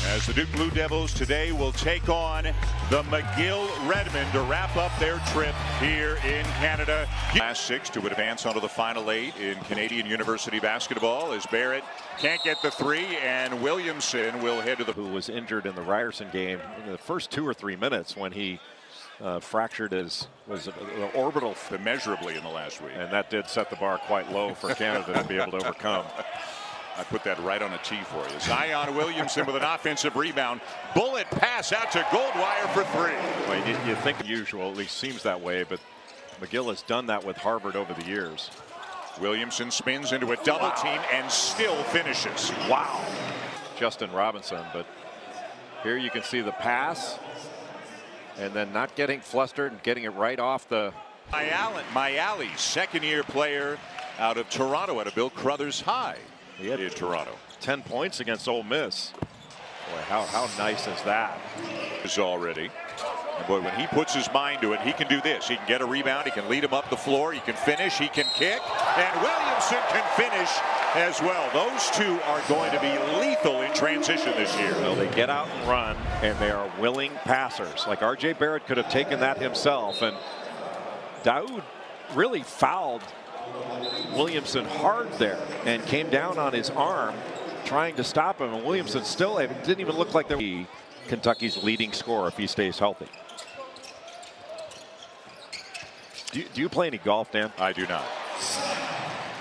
As the Duke Blue Devils today will take on the McGill Redmen to wrap up their trip here in Canada. Last 6 to advance onto the final 8 in Canadian University basketball as Barrett can't get the 3 and Williamson will head to the... Who was injured in the Ryerson game in the first 2 or 3 minutes when he fractured his orbital immeasurably in the last week. And that did set the bar quite low for Canada to be able to overcome. I put that right on a tee for you. Zion Williamson with an offensive rebound. Bullet pass out to Goldwire for 3. Well, you think usual, at least seems that way, but McGill has done that with Harvard over the years. Williamson spins into a double team and still finishes. Wow. Justin Robinson, but here you can see the pass and then not getting flustered and getting it right off the... Mayali, second-year player out of Toronto at a Bill Crothers High. He had in Toronto. 10 points against Ole Miss. Boy, how nice is that? Is already. And boy, when he puts his mind to it, he can do this. He can get a rebound. He can lead him up the floor. He can finish. He can kick. And Williamson can finish as well. Those two are going to be lethal in transition this year. Well, they get out and run, and they are willing passers. Like R.J. Barrett could have taken that himself. And Daoud really fouled Williamson hard there and came down on his arm trying to stop him, and Williamson still didn't even look like they were Kentucky's leading scorer if he stays healthy. Do you play any golf, Dan? I do not.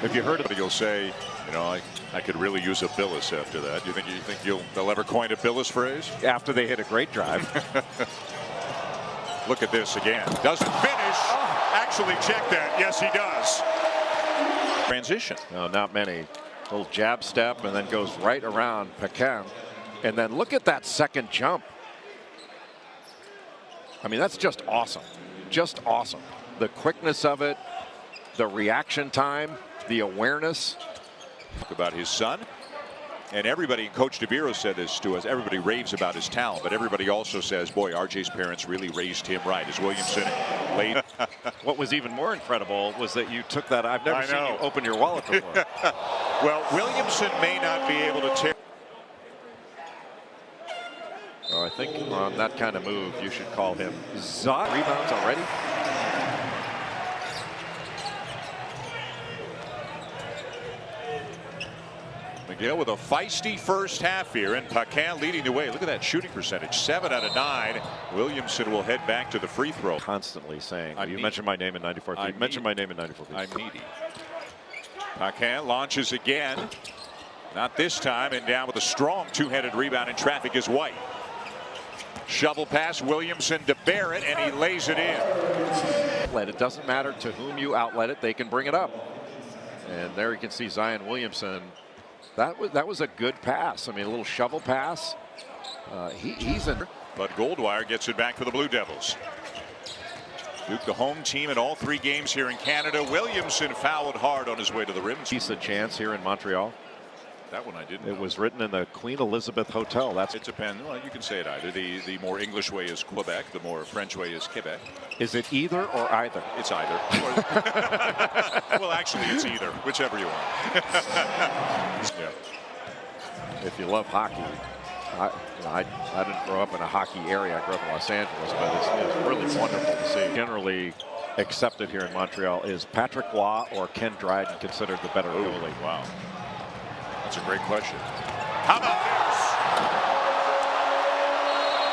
Have you heard of it? You'll say, you know, I could really use a Billis after that. You think they'll ever coin a Billis phrase? After they hit a great drive. Look at this again. Doesn't finish. Actually, check that. Yes, he does. Transition. No, not many. Little jab step and then goes right around Pecan. And then look at that second jump. I mean, that's just awesome. Just awesome. The quickness of it, the reaction time, the awareness. Talk about his son. And everybody, Coach DeViro said this to us, everybody raves about his talent, but everybody also says, boy, RJ's parents really raised him right. As Williamson laid. What was even more incredible was that you took that. I've never seen you open your wallet before. Well, Williamson may not be able to tear. Oh, I think on that kind of move, you should call him Zot. Rebounds already. McGill with a feisty first half here, and Pecan leading the way. Look at that shooting percentage, 7 out of 9. Williamson will head back to the free throw. Constantly saying, you mentioned my name in 94 feet. You mentioned my name in 94 feet. I'm needy. Pecan launches again. Not this time, and down with a strong two-handed rebound in traffic is White. Shovel pass, Williamson to Barrett, and he lays it in. It doesn't matter to whom you outlet it, they can bring it up. And there you can see Zion Williamson. That was a good pass. I mean, a little shovel pass. He's in. But Goldwire gets it back for the Blue Devils. Duke, the home team in all 3 games here in Canada. Williamson fouled hard on his way to the rim. He's a chance here in Montreal. That one I didn't know. It was written in the Queen Elizabeth Hotel. It depends. Well, you can say it either. The more English way is Quebec. The more French way is Quebec. Is it either or either? It's either. Well, actually, it's either. Whichever you want. Yeah. If you love hockey, I didn't grow up in a hockey area. I grew up in Los Angeles, but it's really wonderful to see. Generally accepted here in Montreal is Patrick Waugh or Ken Dryden considered the better goalie. Wow. That's a great question. How about this?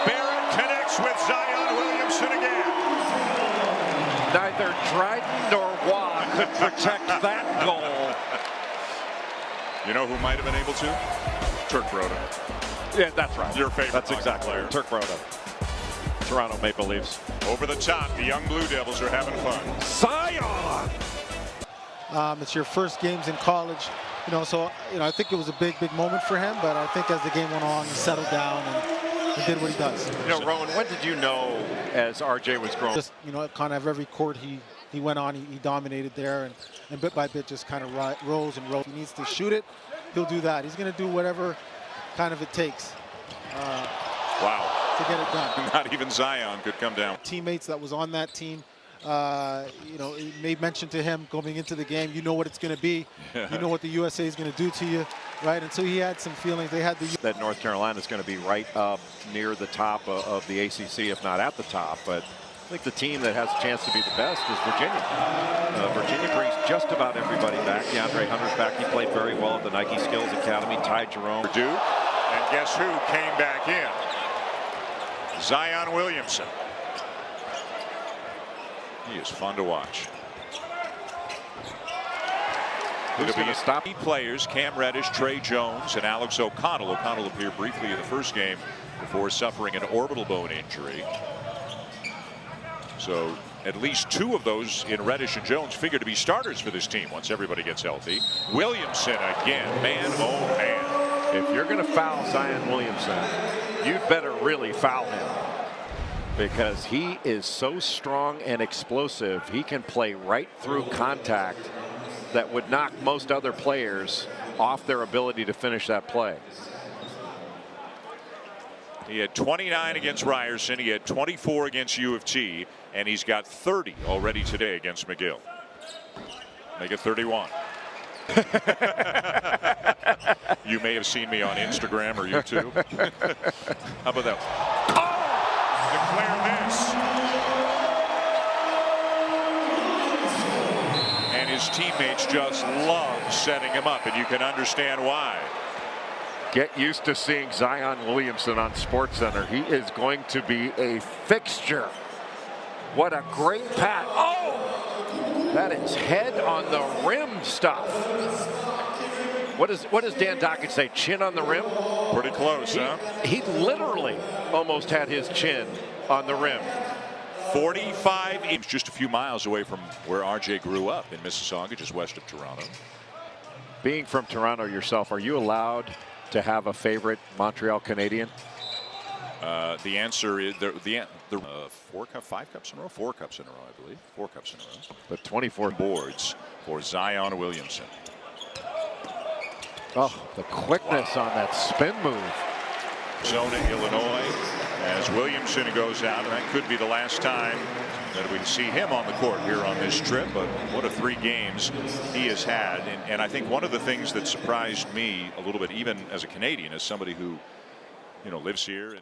Barrett connects with Zion Williamson again. Neither Dryden nor Waugh could protect that goal. You know who might have been able to? Turk Broda. Yeah, that's right. Your favorite. That's exactly player. Turk Broda. Toronto Maple Leafs. Over the top, the young Blue Devils are having fun. Zion! It's your first games in college. So I think it was a big moment for him, but I think as the game went on, he settled down and did what he does. Rowan, when did you know as RJ was growing? Just, kind of every court he went on, he dominated there, and bit by bit just kind of rose and rose. He needs to shoot it, he'll do that. He's going to do whatever kind of it takes. Wow. To get it done. Not even Zion could come down. Teammates that was on that team, you know, he made mention to him going into the game. You know what it's going to be. You know what the USA is going to do to you, right? And so he had some feelings. They had that North Carolina is going to be right up near the top of the ACC, if not at the top. But I think the team that has a chance to be the best is Virginia. Virginia brings just about everybody back. DeAndre Hunter's back. He played very well at the Nike Skills Academy. Ty Jerome. Duke. And guess who came back in? Zion Williamson. He is fun to watch. Who's going to stop? Players, Cam Reddish, Trey Jones, and Alex O'Connell. O'Connell appeared briefly in the first game before suffering an orbital bone injury. So at least 2 of those in Reddish and Jones figure to be starters for this team once everybody gets healthy. Williamson again, man, oh man. If you're going to foul Zion Williamson, you'd better really foul him, because he is so strong and explosive. He can play right through contact that would knock most other players off their ability to finish that play. He had 29 against Ryerson. He had 24 against U of T, and he's got 30 already today against McGill. Make it 31. You may have seen me on Instagram or YouTube. How about that? Oh! Declare this. And his teammates just love setting him up, and you can understand why. Get used to seeing Zion Williamson on SportsCenter. He is going to be a fixture. What a great pass. Oh! That is head on the rim stuff. What does Dan Dockett say? Chin on the rim? Pretty close, huh? He literally almost had his chin on the rim. 45 inches, just a few miles away from where RJ grew up in Mississauga, just west of Toronto. Being from Toronto yourself, are you allowed to have a favorite Montreal Canadian? The answer is five cups in a row, 4 cups in a row, I believe. 4 cups in a row. But 24 boards for Zion Williamson. Oh, the quickness on that spin move. Arizona, Illinois, as Williamson goes out, and that could be the last time that we see him on the court here on this trip. But what a 3 games he has had. And I think one of the things that surprised me a little bit, even as a Canadian, as somebody who, you know, lives here and